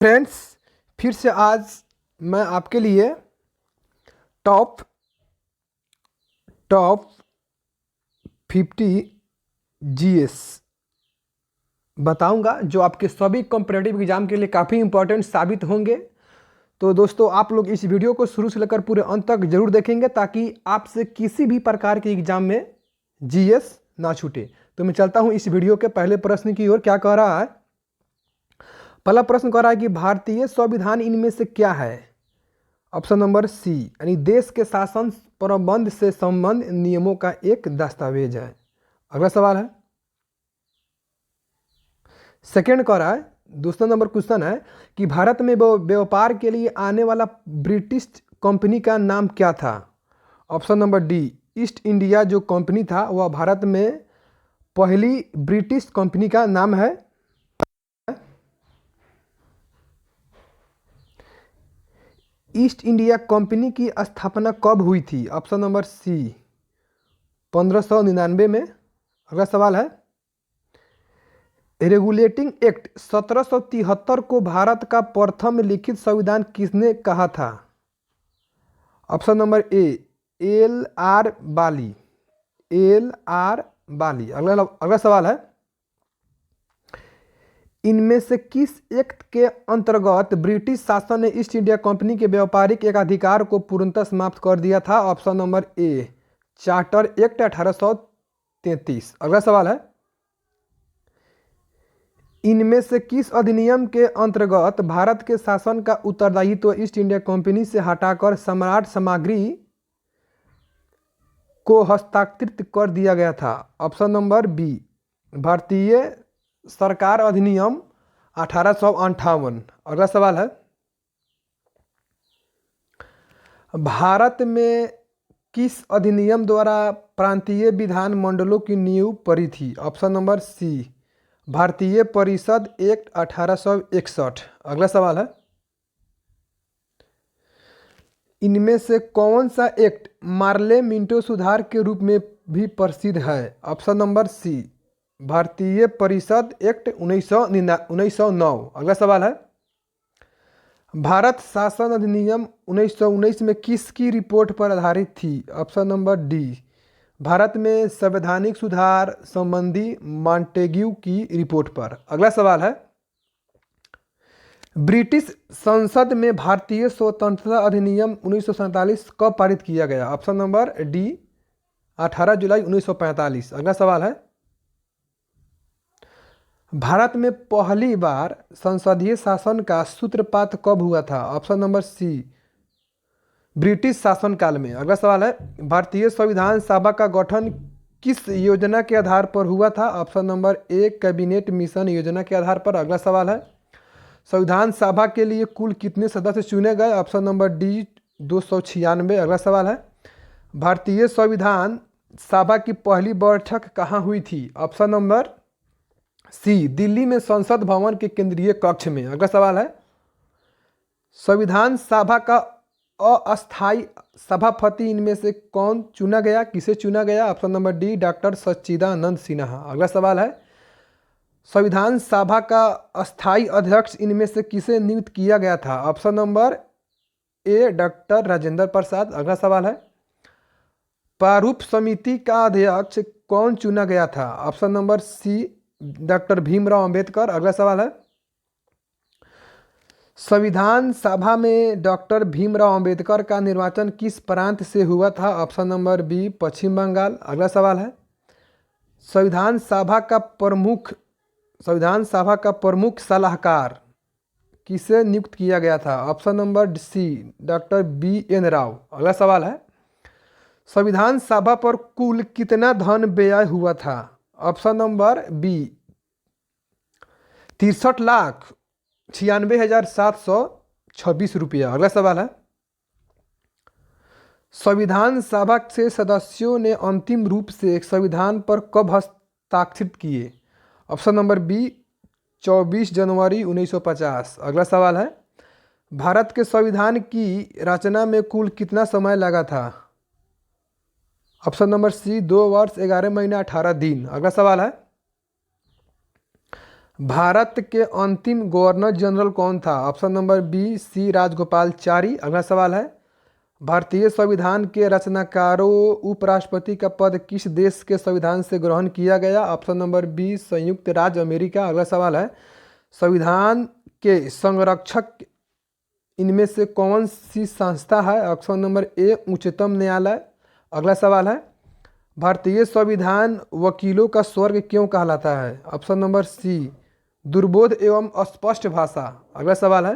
Friends, फिर से आज मैं आपके लिए टॉप टॉप 50 जीएस बताऊंगा जो आपके सभी कॉम्पिटिटिव एग्जाम के लिए काफ़ी इंपॉर्टेंट साबित होंगे। तो दोस्तों, आप लोग इस वीडियो को शुरू से लेकर पूरे अंत तक जरूर देखेंगे ताकि आपसे किसी भी प्रकार के एग्जाम में जीएस ना छूटे। तो मैं चलता हूं इस वीडियो के पहले प्रश्न की ओर। क्या कह रहा है? पहला प्रश्न कह रहा है कि भारतीय संविधान इनमें से क्या है? ऑप्शन नंबर सी, यानी देश के शासन प्रबंध से संबंध नियमों का एक दस्तावेज है। अगला सवाल है, सेकंड कह रहा है, दूसरा नंबर क्वेश्चन है कि भारत में व्यापार के लिए आने वाला ब्रिटिश कंपनी का नाम क्या था? Option number D, east India जो कंपनी था वह भारत में पहली ब्रिटिश कंपनी का नाम है। ईस्ट इंडिया कंपनी की स्थापना कब हुई थी? ऑप्शन नंबर सी, 1599 में। अगला सवाल है, रेगुलेटिंग एक्ट 1773 को भारत का प्रथम लिखित संविधान किसने कहा था? Option number A, L R Bali. अगला सवाल है, इनमें से किस एक्ट के अंतर्गत ब्रिटिश शासन ने ईस्ट इंडिया कंपनी के व्यापारिक एकाधिकार को पूर्णतः समाप्त कर दिया था? ऑप्शन नंबर ए, चार्टर एक्ट 1833। अगला सवाल है, इनमें से किस अधिनियम के अंतर्गत भारत के शासन का उत्तरदायित्व ईस्ट इंडिया कंपनी से हटाकर सम्राट सामग्री को हस्तांतरित कर दिया गया था? ऑप्शन नंबर बी, भारतीय सरकार अधिनियम 1858। अगला सवाल है, भारत में किस अधिनियम द्वारा प्रांतीय विधान मंडलों की नींव पड़ी थी? ऑप्शन नंबर सी, भारतीय परिषद एक्ट 1861। अगला सवाल है, इनमें से कौन सा एक्ट मार्ले मिंटो सुधार के रूप में भी प्रसिद्ध है? ऑप्शन नंबर सी, भारतीय परिषद एक्ट 1909। अगला सवाल है, भारत शासन अधिनियम 1919 में किसकी रिपोर्ट पर आधारित थी? ऑप्शन नंबर डी, भारत में संवैधानिक सुधार संबंधी मॉन्टेग्यू की रिपोर्ट पर। अगला सवाल है, ब्रिटिश संसद में भारतीय स्वतंत्रता अधिनियम 1947 कब पारित किया गया? ऑप्शन नंबर डी, 18 जुलाई 1945। अगला सवाल है, भारत में पहली बार संसदीय शासन का सूत्रपात कब हुआ था? ऑप्शन नंबर सी, ब्रिटिश शासनकाल में। अगला सवाल है, भारतीय संविधान सभा का गठन किस योजना के आधार पर हुआ था? ऑप्शन नंबर ए, कैबिनेट मिशन योजना के आधार पर। अगला सवाल है, संविधान सभा के लिए कुल कितने सदस्य चुने गए? Option number D, 296। अगला सवाल है, भारतीय संविधान सभा की पहली बैठक कहाँ हुई थी? ऑप्शन नंबर सी, दिल्ली में संसद भवन के केंद्रीय कक्ष में। अगला सवाल है, संविधान सभा का अस्थायी सभापति इनमें से कौन चुना गया, किसे चुना गया? ऑप्शन नंबर डी, डॉक्टर सच्चिदानंद सिन्हा। अगला सवाल है, संविधान सभा का अस्थायी अध्यक्ष इनमें से किसे नियुक्त किया गया था? Option number A, doctor Rajendra Prasad. अगला सवाल है, प्रारूप समिति का अध्यक्ष कौन चुना गया था? Option number C, doctor Bhimrao Ambedkar. अगला सवाल है, संविधान सभा में डॉक्टर भीमराव अंबेडकर का निर्वाचन किस प्रांत से हुआ था? ऑप्शन नंबर बी, पश्चिम बंगाल। अगला सवाल है, संविधान सभा का प्रमुख सलाहकार किसे नियुक्त किया गया था? Option number C, doctor B N Rau. अगला सवाल है, संविधान सभा पर कुल कितना धन व्यय हुआ था? ऑप्शन नंबर बी, 63,96,726 रुपया। अगला सवाल है, संविधान सभा से सदस्यों ने अंतिम रूप से संविधान पर कब हस्ताक्षरित किए? ऑप्शन नंबर बी, 24 जनवरी 1950। अगला सवाल है, भारत के संविधान की रचना में कुल कितना समय लगा था? ऑप्शन नंबर सी, 2 वर्ष 11 महीना 18 दिन। अगला सवाल है, भारत के अंतिम गवर्नर जनरल कौन था? Option number B C Rajagopalachari. अगला सवाल है, भारतीय संविधान के रचनाकारों उपराष्ट्रपति का पद किस देश के संविधान से ग्रहण किया गया? ऑप्शन नंबर बी संयुक्त राज्य अमेरिका। अगला सवाल है, संविधान के संरक्षक इनमें से कौन सी संस्था है? ऑप्शन नंबर ए उच्चतम न्यायालय। अगला सवाल है, भारतीय संविधान वकीलों का स्वर्ग क्यों कहलाता है? ऑप्शन नंबर सी दुर्बोध एवं अस्पष्ट भाषा। अगला सवाल है,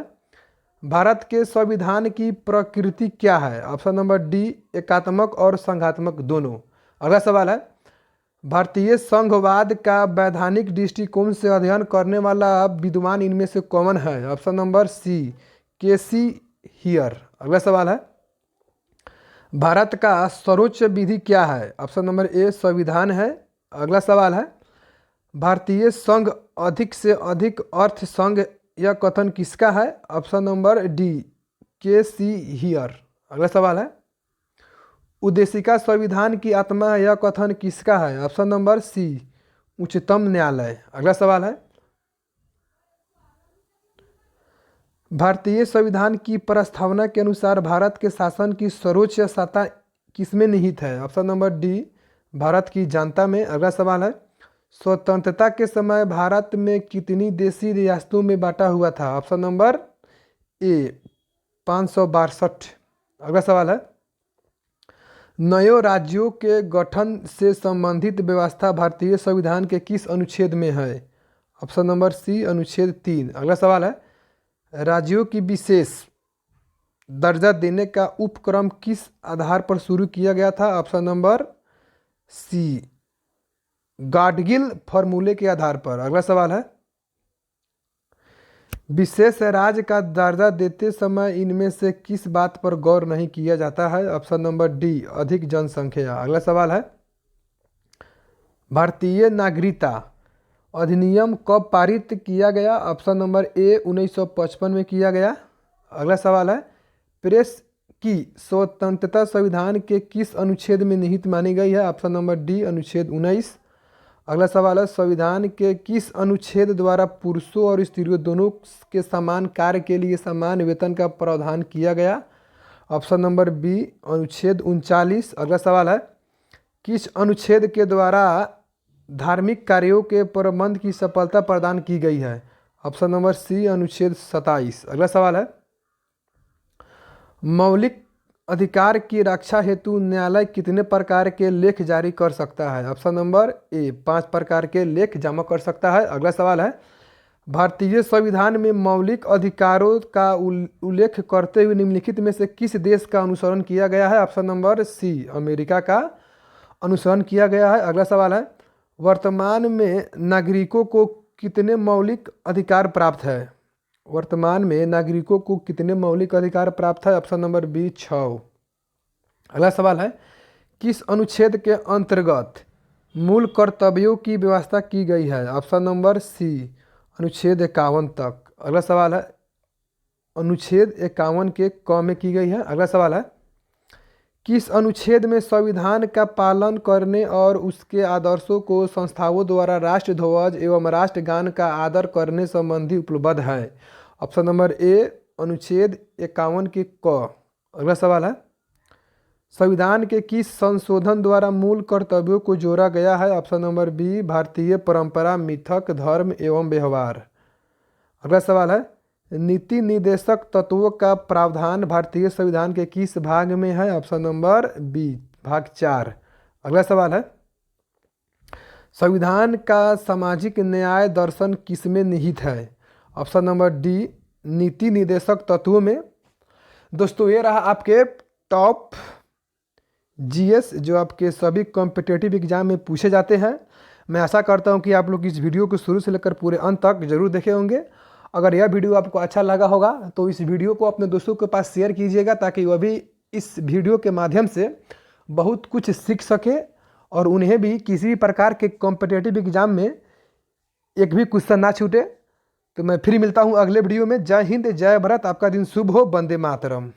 भारत के संविधान की प्रकृति क्या है? ऑप्शन नंबर डी एकात्मक और संघात्मक दोनों। अगला सवाल है, भारतीय संघवाद का वैधानिक दृष्टिकोण से अध्ययन करने वाला विद्वान इनमें से कौन है? Option number C KC Wheare. अगला सवाल है, भारत का सर्वोच्च विधि क्या है? ऑप्शन नंबर ए संविधान है। अगला सवाल है, भारतीय संघ अधिक से अधिक अर्थ संघ यह कथन किसका है? ऑप्शन नंबर डी के सी हियर। अगला सवाल है, उद्देशिका संविधान की आत्मा यह कथन किसका है? ऑप्शन नंबर सी उच्चतम न्यायालय। अगला सवाल है, भारतीय संविधान की प्रस्तावना के अनुसार भारत के शासन की सर्वोच्च सत्ता किसमें निहित है? ऑप्शन नंबर डी भारत की जनता में। अगला सवाल है, स्वतंत्रता के समय भारत में कितनी देशी रियासतों में बांटा हुआ था? ऑप्शन नंबर ए 562। अगला सवाल है, नए राज्यों के गठन से संबंधित व्यवस्था भारतीय संविधान के किस अनुच्छेद में है? ऑप्शन नंबर सी अनुच्छेद 3। अगला सवाल है, राज्यों की विशेष दर्जा देने का उपक्रम किस आधार पर शुरू किया गया था? ऑप्शन नंबर सी गाडगिल फॉर्मूले के आधार पर। अगला सवाल है, विशेष राज्य का दर्जा देते समय इनमें से किस बात पर गौर नहीं किया जाता है? ऑप्शन नंबर डी अधिक जनसंख्या। अगला सवाल है, भारतीय नागरिकता अधिनियम कब पारित किया गया? ऑप्शन नंबर ए 1955 में किया गया। अगला सवाल है, प्रेस की स्वतंत्रता संविधान के किस अनुच्छेद में निहित मानी गई है? ऑप्शन नंबर डी अनुच्छेद 19। अगला सवाल है, संविधान के किस अनुच्छेद द्वारा पुरुषों और स्त्रियों दोनों के समान कार्य के लिए समान वेतन का प्रावधान किया गया? ऑप्शन नंबर बी अनुच्छेद 39। अगला सवाल है, किस अनुच्छेद के द्वारा धार्मिक कार्यों के प्रबंध की सफलता प्रदान की गई है? ऑप्शन नंबर सी अनुच्छेद 27। अगला सवाल है, मौलिक अधिकार की रक्षा हेतु न्यायालय कितने प्रकार के लेख जारी कर सकता है? ऑप्शन नंबर ए 5 प्रकार के लेख जमा कर सकता है। अगला सवाल है, भारतीय संविधान में मौलिक अधिकारों का उल्लेख करते हुए निम्नलिखित में से किस देश का अनुसरण किया गया है? ऑप्शन नंबर सी अमेरिका का अनुसरण किया गया है। अगला सवाल है, वर्तमान में नागरिकों को कितने मौलिक अधिकार प्राप्त है? वर्तमान में नागरिकों को कितने मौलिक अधिकार प्राप्त है? Option number B 6। अगला सवाल है, किस अनुच्छेद के अंतर्गत मूल कर्तव्यों की व्यवस्था की गई है? ऑप्शन नंबर सी अनुच्छेद 51 तक। अगला सवाल है, अनुच्छेद 51 के क में की गई है। अगला सवाल है, किस अनुच्छेद में संविधान का पालन करने और उसके आदर्शों को संस्थाओं द्वारा राष्ट्रध्वज एवं राष्ट्रगान का आदर करने संबंधी उपलब्ध है? ऑप्शन नंबर ए अनुच्छेद 51 के क। अगला सवाल है, संविधान के किस संशोधन द्वारा मूल कर्तव्यों को जोड़ा गया है? ऑप्शन नंबर बी भारतीय परंपरा मिथक धर्म एवं व्यवहार। अगला सवाल है, नीति निर्देशक तत्वों का प्रावधान भारतीय संविधान के किस भाग में है? ऑप्शन नंबर बी भाग 4। अगला सवाल है, संविधान का सामाजिक न्याय दर्शन किसमें निहित है? ऑप्शन नंबर डी नीति निर्देशक तत्वों में। दोस्तों ये रहा आपके टॉप जीएस जो आपके सभी कॉम्पिटिटिव एग्जाम में पूछे जाते हैं। मैं आशा करता हूं कि आप लोग इस वीडियो को शुरू से लेकर पूरे अंत तक जरूर देखे होंगे। अगर यह वीडियो आपको अच्छा लगा होगा तो इस वीडियो को अपने दोस्तों के पास शेयर कीजिएगा ताकि वह भी इस वीडियो के माध्यम से बहुत कुछ सीख सके और उन्हें भी किसी भी प्रकार के कॉम्पिटिटिव एग्जाम में एक भी क्वेश्चन ना छूटे। तो मैं फिर मिलता हूं अगले वीडियो में। जय हिंद, जय भारत, आपका दिन शुभ हो, वंदे मातरम।